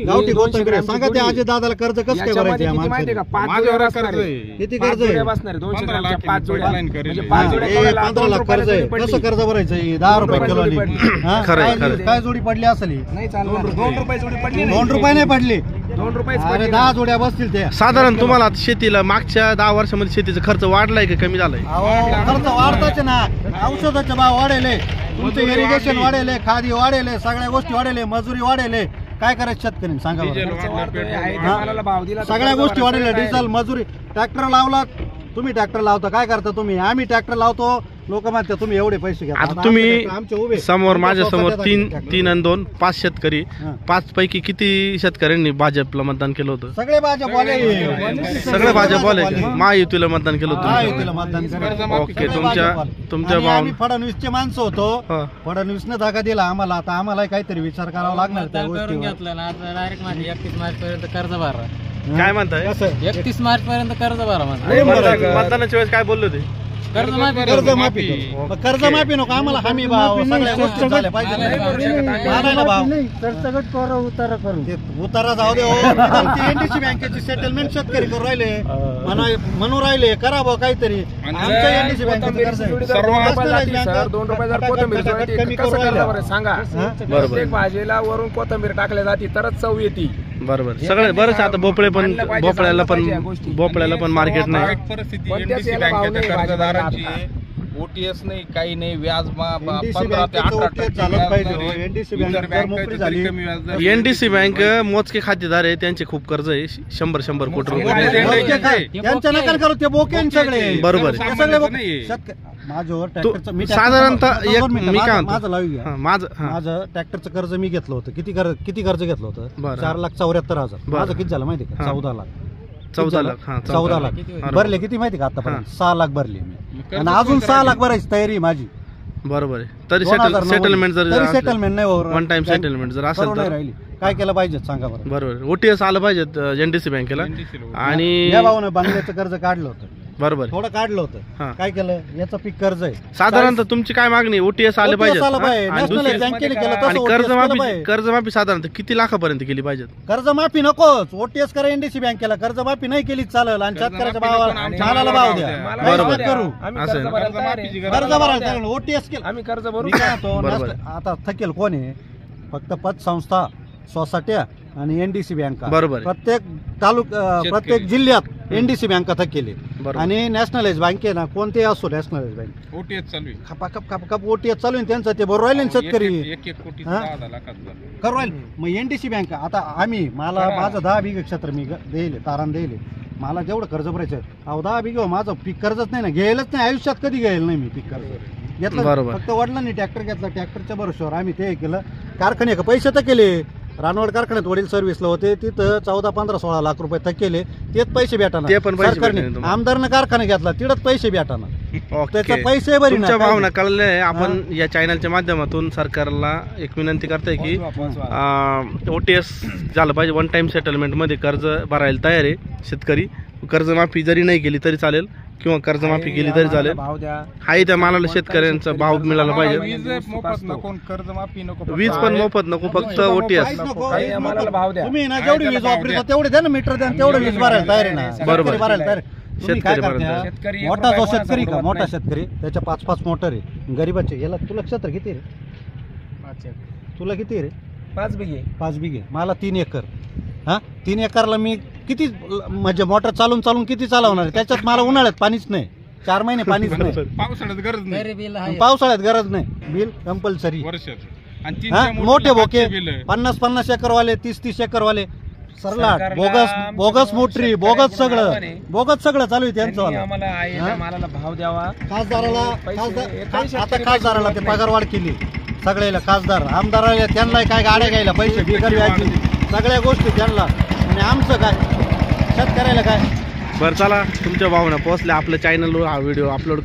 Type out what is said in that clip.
गावठी कोथिंबीर आहे. सांगा ते अजय दादाला कर्ज कसं काय भरायचं या माहिती का माणसाने? 5 जोड्या असणार आहे. किती कर्ज आहे? बसणार 200 ग्रॅमच्या 5 जोड्या म्हणजे 5 हा, जोड्या हे करायला 15 लाख कर्ज आहे. कसं कर्ज भरायचं? 10 रुपये किलो काय जोडी पडली असेल? नाही चालणार. 2 रुपये जोडी पडली 2 रुपये नाही पडली. 2 रुपये अरे 10 जोड्या बसतील त्या. साधारण तुम्हाला शेतीला मागच्या 10 वर्षामध्ये शेतीचा खर्च वाढलाय का कमी झालाय? खर्च वाढताच ना. औषधाचे भाव वाढेले, तुमचं इरिगेशन वाढेले, खादी वाढेले, सगळ्या गोष्टी वाढेले, मजुरी वाढेले. काय करायचं शेतकरी सांगा बरं? भाव दिला सगळ्या गोष्टी वाढेल्या. डिझेल, मजुरी. ट्रॅक्टर लावला तुम्ही, ट्रॅक्टर लावता काय करता तुम्ही? आम्ही ट्रॅक्टर लावतो, लोक म्हणतात तुम्ही एवढे पैसे घ्या. आता तुम्ही समोर माझ्या समोर 3 आणि 2 5 शेतकरी, 5 पैकी किती शेतकऱ्यांनी भाजपला मतदान केलं होतं? सगळे भाजपवाले. सगळे भाजपवाले. महायुतीला मतदान केलं होतं. महायुतीला मतदान केलं. ओके. तुमच्या आम्ही फडणवीसचे माणसं होतो. फडणवीसने धागा दिला आम्हाला. आता आम्हाला काहीतरी विचार करावा लागणार त्या गोष्टी. डायरेक्ट माझे 31 मार्च पर्यंत कर्ज भरा. काय म्हणताय? 31 मार्च पर्यंत कर्ज भरा मतदानाच्या वेळेस काय बोलले होते? कर्जमाफी. कर्जमाफी नको आम्हाला, हमी भाव सगळ्या गोष्टी झाल्या पाहिजे. भाव उतारा जाऊ दे. एनडीसी बँकेची सेटलमेंट शेतकरी करू राहिले, म्हणून राहिले करा भाऊ काहीतरी. आमच्या एनडीसी बँकेचं कर्ज 2 रुपये जर कोथिंबीर कसं करता बरं सांगा? प्रत्येक भाजीला वरून कोथिंबीर टाकल्या जाते तरच चव येते. बरोबर. सगळे बरंच. आता भोपळ्याला पण मार्केट नाही. कर्जदारांची ओटीएस नाही, काही नाही. व्याज 15 ते 18% एनडीसी बँक मोजके खातेदार आहे, त्यांचे खूप कर्ज आहे. 100 कोटी रुपये. त्यांच्या नका करू ते बोके सगळे. बरोबर. साधारणतः माझं ट्रॅक्टरचं कर्ज मी घेतलं होतं. किती कर्ज घेतलं होतं? 4,74,000. माझं किती झालं माहिती का? 14 लाख. 14 लाख भरले. किती माहिती का आतापर्यंत? 6 लाख भरले मी. आणि अजून 6 लाख भरायची तयारी माझी. बरोबर आहे. तरी सेटलमेंट सेटलमेंट नाही, वन टाइम सेटलमेंट जर असेल तर राहिली काय केलं पाहिजे सांगा बरं? बरोबर. ओटीएस आलं पाहिजे एनडीसी बँकेला. आणि या भावानं बांगल्याचं कर्ज काढलं होतं. बरोबर. थोडं काढलं होतं. काय केलं? याचं पीक कर्ज आहे. साधारणतः तुमची काय मागणी? ओटीएस आलं पाहिजे. आणि कर्जमाफी साधारणतः किती लाखापर्यंत केली पाहिजे? कर्जमाफी नकोच, ओटीएस करा एनडीसी बँकेला. कर्जमाफी नाही केली चालेल. आणि शेतकऱ्याच्या भावाला भाव द्या. बरोबर. करू कर्ज भरायला ओटीएस केलं आम्ही कर्ज भरू. आता थकेल कोण आहे? फक्त पतसंस्था, सोसायट्या आणि एनडीसी बँका. बरोबर. प्रत्येक जिल्ह्यात एनडीसी बँका थकेली. आणि नॅशनलाइज बँक आहे ना, कोणते असो नॅशनलाइज बँक, ओटीएस चालू आहे. खपाखप ओटीएस चालू आहे. त्यांचं ते बरोबर राहिले शेतकरी 1 कोटी 10 लाखात करू राहिले. मग एनडीसी बँक आता माझं 10 बिघे क्षेत्र मी देईल, तारण देईल. मला जेवढं कर्ज भरायचं 10 बिघे माझं पीक कर्जच नाही ना, घ्यायलाच नाही. आयुष्यात कधी घ्यायला नाही मी पीक कर्ज घेतलं. फक्त वडिलांनी ट्रॅक्टर घेतला. ट्रॅक्टरच्या भरोश्यावर आम्ही ते केलं. कारखाने पैसे तर केले. रानवड कारखान्यात वडील सर्व्हिसला होते, तिथं 14, 15, 16 लाख रुपये थक केले. तेच पैसे भेटाना. आमदारनं कारखाना घेतला, तिथंच पैसे भेटाना. त्याचे पैसे बरी. तुमच्या भावना कळल्या. आपण या चॅनलच्या माध्यमातून सरकारला एक विनंती करताय की ओटीएस झालं पाहिजे. वन टाइम सेटलमेंट मध्ये कर्ज भरायला तयार आहे शेतकरी. कर्जमाफी जरी नाही केली तरी चालेल, किंवा कर्जमाफी केली तरी चालेल. हाही त्या मालाला शेतकऱ्यांचा भाव मिळाला पाहिजे. कर्जमाफी नको, वीज पण मोफत नको, फक्त ओटीएस. तुम्ही ना जेवढी वीज वापरता तेवढे द्या ना, मीटर द्या, तेवढं वीज भरायला तयार आहे ना. बरोबर. भरायला तयार. शेतकरी मोठा जो शेतकरी का, मोठा शेतकरी त्याच्या 5-5 मोटर आहे. गरीबाचे याला तुला क्षेत्र किती रे? तुला किती रे? 5 बिघे. 5 बिघे. मला 3 एकर. 3 एकरला मी किती म्हणजे मोटर चालून किती चालवणार? त्याच्यात मला उन्हाळ्यात पाणीच नाही. 4 महिने पाणीच नाही. पावसाळ्यात गरज नाही. पावसाळ्यात गरज नाही. Bill compulsory. मोठे बोके 50-50 एकरवाले, 30-30 एकरवाले सरलाट, बोगस मोटरी, बोगस सगळं चालू आहे त्यांचं. भाव द्यावा खासदाराला. आता खासदाराला ते पगारवाढ केली सगळ्याला. खासदार आमदाराला त्यांना काय गाड्या घ्यायला पैसे, बिगर व्याजी सगळ्या गोष्टी त्यांना. आणि आमचं काय शेतकऱ्याला काय? बरं चला, तुमच्या भावना पोहोचल्या. आपल्या चॅनलवर हा व्हिडिओ अपलोड